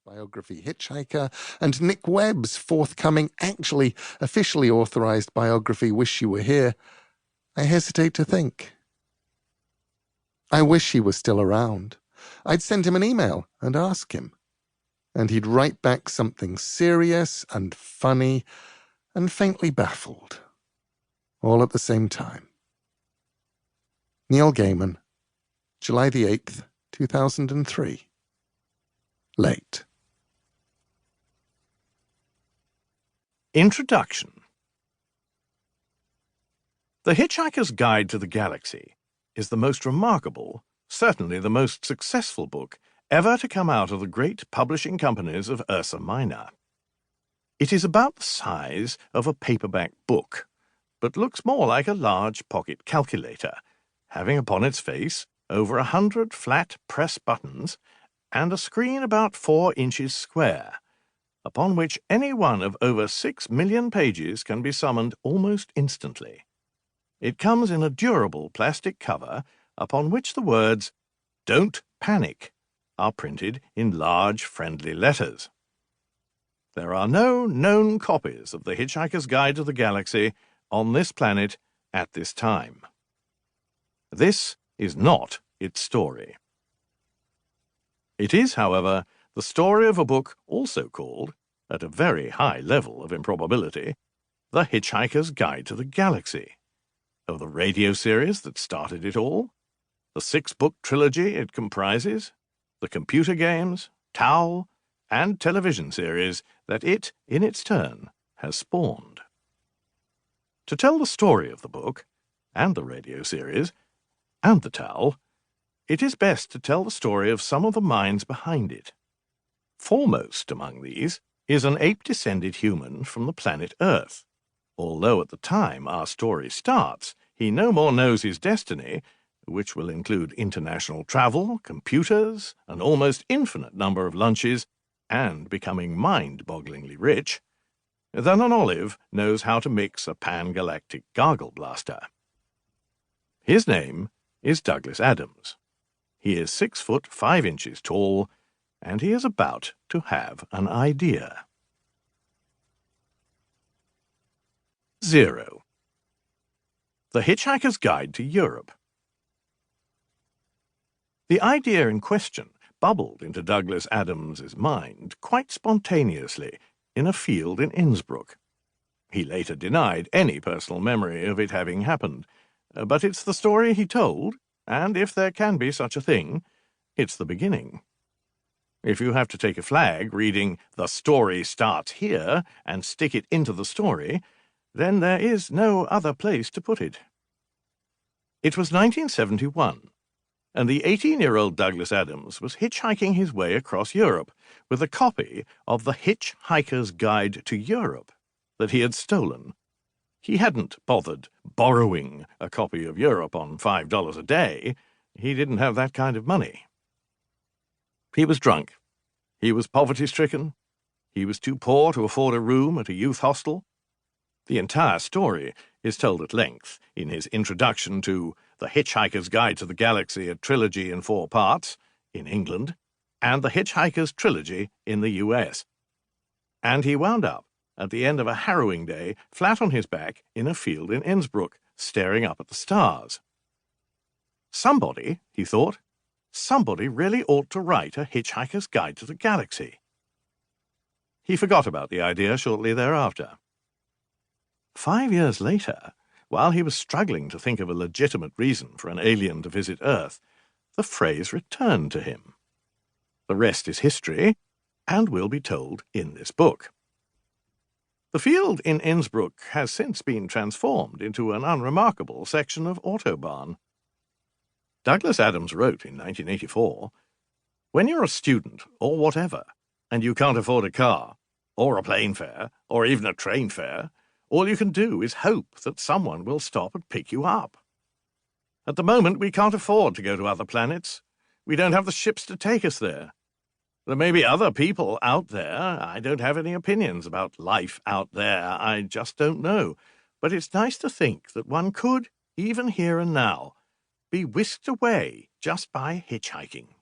biography Hitchhiker, and Nick Webb's forthcoming, actually officially authorized biography Wish You Were Here, I hesitate to think. I wish he was still around. I'd send him an email and ask him. And he'd write back something serious and funny and faintly baffled, all at the same time. Neil Gaiman, July the 8th, 2003. Late. Introduction. The Hitchhiker's Guide to the Galaxy is the most remarkable, certainly the most successful book ever to come out of the great publishing companies of Ursa Minor. It is about the size of a paperback book, but looks more like a large pocket calculator, having upon its face over 100 flat press buttons and a screen about 4 inches square, upon which any one of over 6 million pages can be summoned almost instantly. It comes in a durable plastic cover upon which the words, "Don't Panic," are printed in large, friendly letters. There are no known copies of The Hitchhiker's Guide to the Galaxy on this planet at this time. This is not its story. It is, however, the story of a book also called, at a very high level of improbability, The Hitchhiker's Guide to the Galaxy, of the radio series that started it all, the 6-book trilogy it comprises, the computer games, towel, and television series that it, in its turn, has spawned. To tell the story of the book, and the radio series, and the towel, it is best to tell the story of some of the minds behind it. Foremost among these is an ape-descended human from the planet Earth, although at the time our story starts, he no more knows his destiny, which will include international travel, computers, an almost infinite number of lunches, and becoming mind-bogglingly rich, than an olive knows how to mix a pan-galactic gargle blaster. His name is Douglas Adams. He is 6 foot 5 inches tall, and he is about to have an idea. 0. The Hitchhiker's Guide to Europe. The idea in question bubbled into Douglas Adams's mind quite spontaneously in a field in Innsbruck. He later denied any personal memory of it having happened, but it's the story he told, and if there can be such a thing, it's the beginning. If you have to take a flag reading "The story starts here" and stick it into the story, then there is no other place to put it. It was 1971, and the 18-year-old Douglas Adams was hitchhiking his way across Europe with a copy of The Hitchhiker's Guide to Europe that he had stolen. He hadn't bothered borrowing a copy of Europe on $5 a day. He didn't have that kind of money. He was drunk. He was poverty-stricken. He was too poor to afford a room at a youth hostel. The entire story is told at length in his introduction to The Hitchhiker's Guide to the Galaxy, a trilogy in 4 parts, in England, and The Hitchhiker's Trilogy in the US. And he wound up, at the end of a harrowing day, flat on his back in a field in Innsbruck, staring up at the stars. Somebody, he thought, somebody really ought to write a Hitchhiker's Guide to the Galaxy. He forgot about the idea shortly thereafter. 5 years later, while he was struggling to think of a legitimate reason for an alien to visit Earth, the phrase returned to him. The rest is history, and will be told in this book. The field in Innsbruck has since been transformed into an unremarkable section of Autobahn. Douglas Adams wrote in 1984, "When you're a student, or whatever, and you can't afford a car, or a plane fare, or even a train fare, all you can do is hope that someone will stop and pick you up. At the moment, we can't afford to go to other planets. We don't have the ships to take us there. There may be other people out there. I don't have any opinions about life out there. I just don't know. But it's nice to think that one could, even here and now, be whisked away just by hitchhiking."